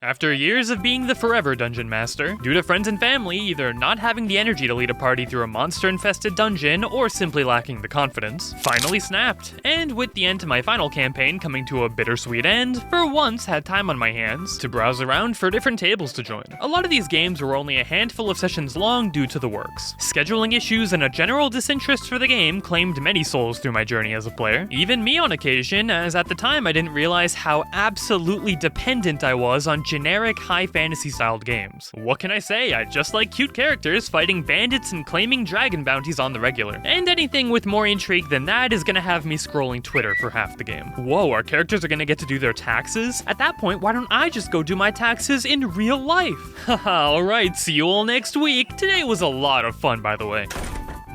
After years of being the forever dungeon master, due to friends and family either not having the energy to lead a party through a monster-infested dungeon or simply lacking the confidence, finally snapped, and with the end to my final campaign coming to a bittersweet end, for once had time on my hands to browse around for different tables to join. A lot of these games were only a handful of sessions long due to the works. Scheduling issues and a general disinterest for the game claimed many souls through my journey as a player, even me on occasion, as at the time I didn't realize how absolutely dependent I was on generic high fantasy styled games. What can I say? I just like cute characters fighting bandits and claiming dragon bounties on the regular. And anything with more intrigue than that is gonna have me scrolling Twitter for half the game. Whoa, our characters are gonna get to do their taxes? At that point, why don't I just go do my taxes in real life? Haha, alright, see you all next week. Today was a lot of fun, by the way.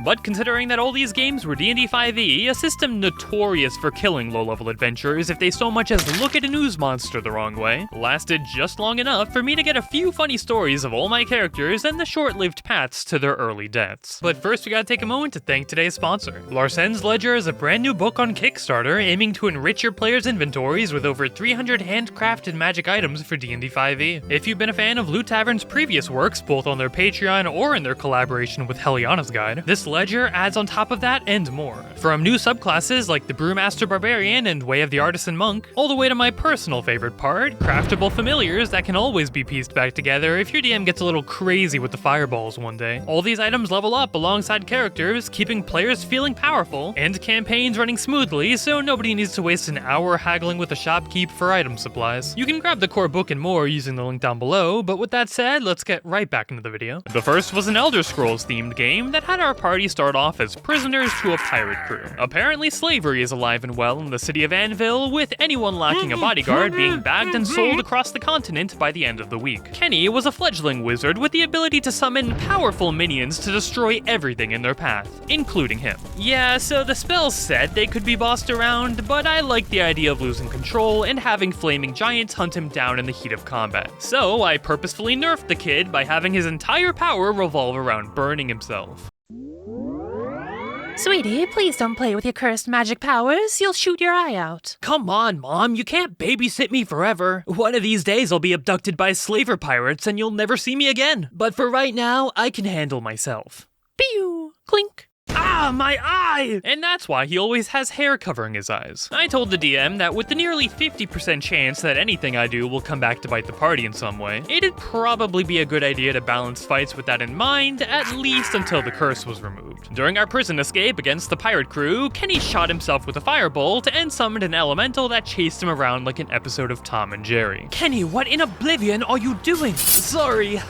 But considering that all these games were D&D 5e, a system notorious for killing low-level adventurers if they so much as look at an ooze monster the wrong way, lasted just long enough for me to get a few funny stories of all my characters and the short-lived paths to their early deaths. But first we gotta take a moment to thank today's sponsor. Larsen's Ledger is a brand new book on Kickstarter aiming to enrich your players' inventories with over 300 handcrafted magic items for D&D 5e. If you've been a fan of Loot Tavern's previous works, both on their Patreon or in their collaboration with Heliana's Guide, this Ledger adds on top of that and more. From new subclasses like the Brewmaster Barbarian and Way of the Artisan Monk, all the way to my personal favorite part, craftable familiars that can always be pieced back together if your DM gets a little crazy with the fireballs one day. All these items level up alongside characters, keeping players feeling powerful, and campaigns running smoothly so nobody needs to waste an hour haggling with the shopkeep for item supplies. You can grab the core book and more using the link down below, but with that said, let's get right back into the video. The first was an Elder Scrolls themed game that had our party start off as prisoners to a pirate crew. Apparently slavery is alive and well in the city of Anvil, with anyone lacking a bodyguard being bagged and sold across the continent by the end of the week. Kenny was a fledgling wizard with the ability to summon powerful minions to destroy everything in their path, including him. Yeah, so the spells said they could be bossed around, but I liked the idea of losing control and having flaming giants hunt him down in the heat of combat. So I purposefully nerfed the kid by having his entire power revolve around burning himself. Sweetie, please don't play with your cursed magic powers. You'll shoot your eye out. Come on, Mom, you can't babysit me forever. One of these days I'll be abducted by slaver pirates and you'll never see me again. But for right now, I can handle myself. Pew! Clink. Ah, my eye! And that's why he always has hair covering his eyes. I told the DM that with the nearly 50% chance that anything I do will come back to bite the party in some way, it'd probably be a good idea to balance fights with that in mind, at least until the curse was removed. During our prison escape against the pirate crew, Kenny shot himself with a firebolt and summoned an elemental that chased him around like an episode of Tom and Jerry. Kenny, what in oblivion are you doing? Sorry,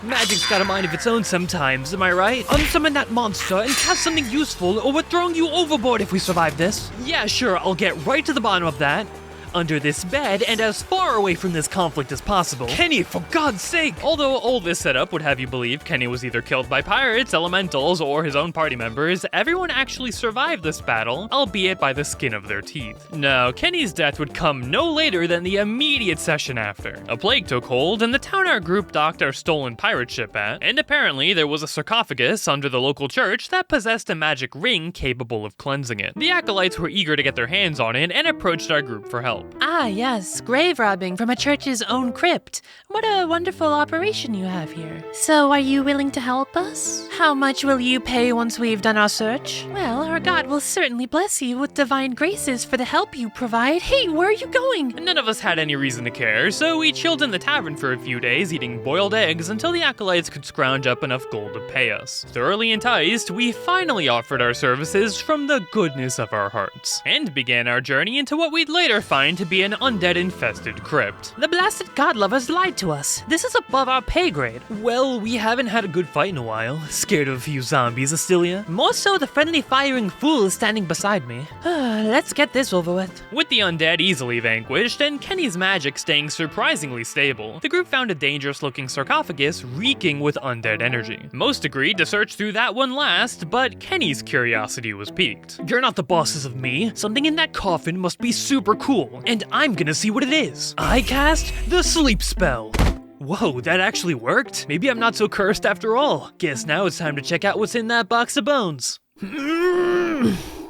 magic's got a mind of its own sometimes, am I right? Unsummon that monster and cast something useful, or we're throwing you overboard if we survive this. Yeah, sure, I'll get right to the bottom of that. Under this bed and as far away from this conflict as possible. Kenny, for God's sake! Although all this setup would have you believe Kenny was either killed by pirates, elementals, or his own party members, everyone actually survived this battle, albeit by the skin of their teeth. No, Kenny's death would come no later than the immediate session after. A plague took hold, and the town our group docked our stolen pirate ship at, and apparently there was a sarcophagus under the local church that possessed a magic ring capable of cleansing it. The acolytes were eager to get their hands on it and approached our group for help. Ah, yes, grave robbing from a church's own crypt. What a wonderful operation you have here. So, are you willing to help us? How much will you pay once we've done our search? Well, our God will certainly bless you with divine graces for the help you provide. Hey, where are you going? None of us had any reason to care, so we chilled in the tavern for a few days eating boiled eggs until the acolytes could scrounge up enough gold to pay us. Thoroughly enticed, we finally offered our services from the goodness of our hearts, and began our journey into what we'd later find to be an undead-infested crypt. The blasted godlovers lied to us. This is above our pay grade. Well, we haven't had a good fight in a while. Scared of a few zombies, Astilia? More so the friendly firing fool standing beside me. Let's get this over with. With the undead easily vanquished and Kenny's magic staying surprisingly stable, the group found a dangerous-looking sarcophagus reeking with undead energy. Most agreed to search through that one last, but Kenny's curiosity was piqued. You're not the bosses of me. Something in that coffin must be super cool, and I'm gonna see what it is. I cast the sleep spell. Whoa, that actually worked? Maybe I'm not so cursed after all. Guess now it's time to check out what's in that box of bones.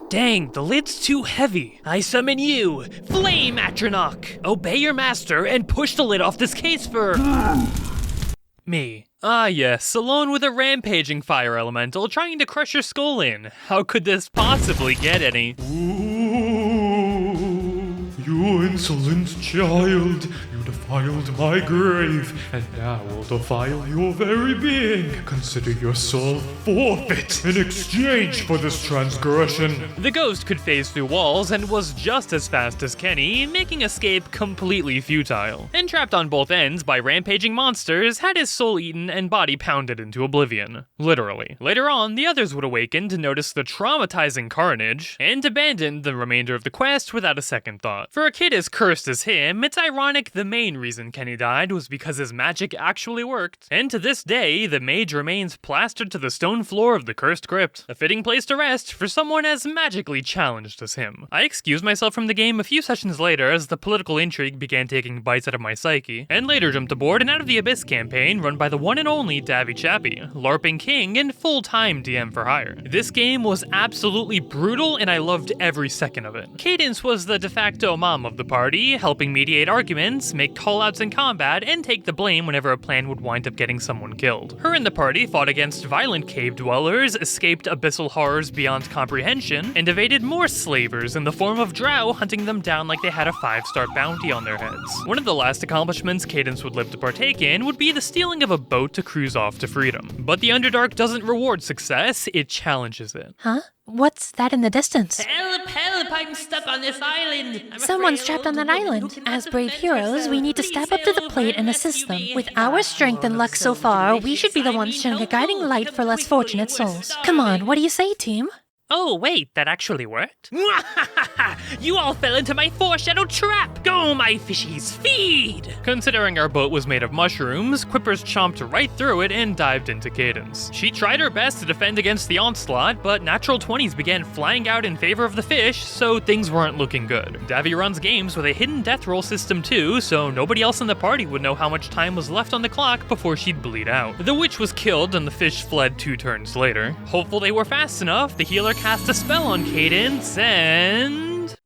Dang, the lid's too heavy. I summon you, Flame Atronach. Obey your master and push the lid off this case for... me. Ah yes, alone with a rampaging fire elemental trying to crush your skull in. How could this possibly get any? Ooh, you insolent child. You defiled my grave, and now will defile your very being. Consider your soul forfeit in exchange for this transgression. The ghost could phase through walls and was just as fast as Kenny, making escape completely futile. And trapped on both ends by rampaging monsters, had his soul eaten and body pounded into oblivion. Literally. Later on, the others would awaken to notice the traumatizing carnage, and abandon the remainder of the quest without a second thought. For a kid as cursed as him, it's ironic the main reason Kenny died was because his magic actually worked. And to this day, the mage remains plastered to the stone floor of the cursed crypt. A fitting place to rest for someone as magically challenged as him. I excused myself from the game a few sessions later as the political intrigue began taking bites out of my psyche, and later jumped aboard an Out of the Abyss campaign run by the one and only Davy Chappie, LARPing king and full-time DM for hire. This game was absolutely brutal and I loved every second of it. Cadence was the de facto mom of the party, helping mediate arguments, make callouts in combat, and take the blame whenever a plan would wind up getting someone killed. Her and the party fought against violent cave dwellers, escaped abyssal horrors beyond comprehension, and evaded more slavers in the form of drow hunting them down like they had a 5-star bounty on their heads. One of the last accomplishments Cadence would live to partake in would be the stealing of a boat to cruise off to freedom. But the Underdark doesn't reward success, it challenges it. Huh? What's that in the distance? Help, help, I'm stuck on this island. Someone's trapped on that island. As brave heroes, we need to step up to the plate and assist them. With our strength and luck so far, we should be the ones shining a guiding light for less fortunate souls. Come on, what do you say, team? Oh wait, that actually worked? You all fell into my foreshadowed trap. Go, my fishies, feed. Considering our boat was made of mushrooms, Quippers chomped right through it and dived into Cadence. She tried her best to defend against the onslaught, but natural 20s began flying out in favor of the fish, so things weren't looking good. Davy runs games with a hidden death roll system too, so nobody else in the party would know how much time was left on the clock before she'd bleed out. The witch was killed and the fish fled 2 turns later. Hopeful they were fast enough, the healer cast a spell on Cadence and...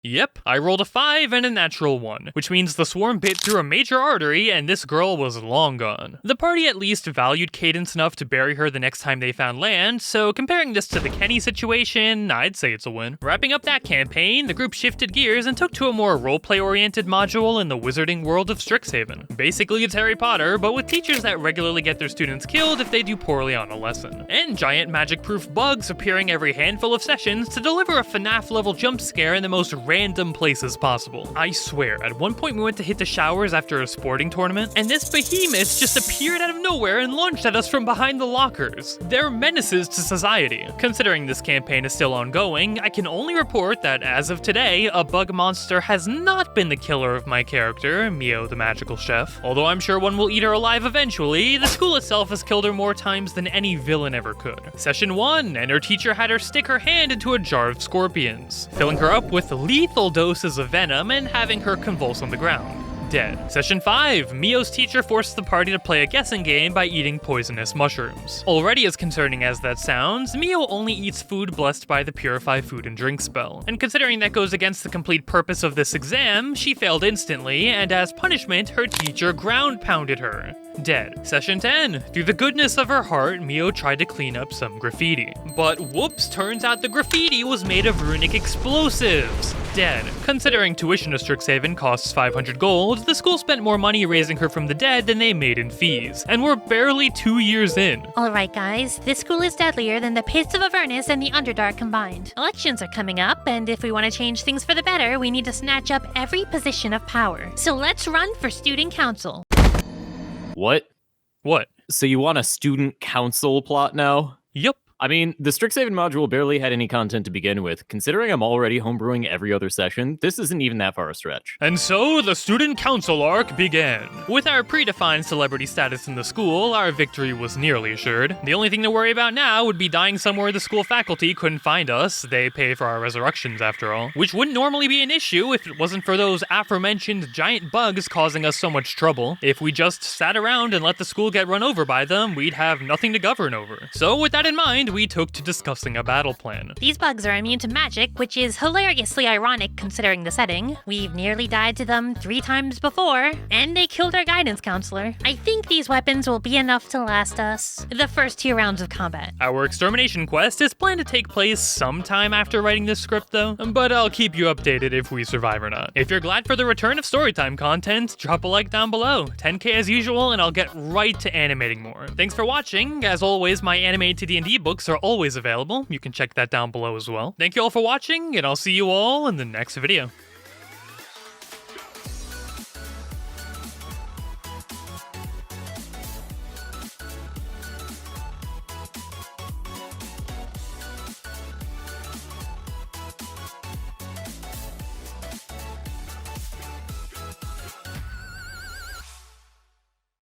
Yep, I rolled a 5 and a natural 1, which means the swarm bit through a major artery and this girl was long gone. The party at least valued Cadence enough to bury her the next time they found land, so comparing this to the Kenny situation, I'd say it's a win. Wrapping up that campaign, the group shifted gears and took to a more roleplay-oriented module in the wizarding world of Strixhaven. Basically it's Harry Potter, but with teachers that regularly get their students killed if they do poorly on a lesson. And giant magic-proof bugs appearing every handful of sessions to deliver a FNAF-level jump scare in the most random places possible. I swear, at one point we went to hit the showers after a sporting tournament, and this behemoth just appeared out of nowhere and lunged at us from behind the lockers. They're menaces to society. Considering this campaign is still ongoing, I can only report that as of today, a bug monster has not been the killer of my character, Mio the Magical Chef. Although I'm sure one will eat her alive eventually, the school itself has killed her more times than any villain ever could. Session 1, and her teacher had her stick her hand into a jar of scorpions, filling her up with lethal doses of venom and having her convulse on the ground. Dead. Session 5, Mio's teacher forced the party to play a guessing game by eating poisonous mushrooms. Already as concerning as that sounds, Mio only eats food blessed by the Purify Food and Drink spell. And considering that goes against the complete purpose of this exam, she failed instantly, and as punishment, her teacher ground pounded her. Dead. Session 10. Through the goodness of her heart, Mio tried to clean up some graffiti. But whoops, turns out the graffiti was made of runic explosives. Dead. Considering tuition to Strixhaven costs 500 gold, the school spent more money raising her from the dead than they made in fees. And we're barely 2 years in. Alright guys, this school is deadlier than the Pits of Avernus and the Underdark combined. Elections are coming up, and if we want to change things for the better, we need to snatch up every position of power. So let's run for student council. What? What? So you want a student council plot now? Yup. I mean, the Strixhaven module barely had any content to begin with. Considering I'm already homebrewing every other session, this isn't even that far a stretch. And so the student council arc began. With our predefined celebrity status in the school, our victory was nearly assured. The only thing to worry about now would be dying somewhere the school faculty couldn't find us. They pay for our resurrections after all. Which wouldn't normally be an issue if it wasn't for those aforementioned giant bugs causing us so much trouble. If we just sat around and let the school get run over by them, we'd have nothing to govern over. So with that in mind, we took to discussing a battle plan. These bugs are immune to magic, which is hilariously ironic considering the setting. We've nearly died to them 3 times before, and they killed our guidance counselor. I think these weapons will be enough to last us the first 2 rounds of combat. Our extermination quest is planned to take place sometime after writing this script though, but I'll keep you updated if we survive or not. If you're glad for the return of Storytime content, drop a like down below. 10k as usual, and I'll get right to animating more. Thanks for watching. As always, my animated to D&D books are always available. You can check that down below as well. Thank you all for watching, and I'll see you all in the next video.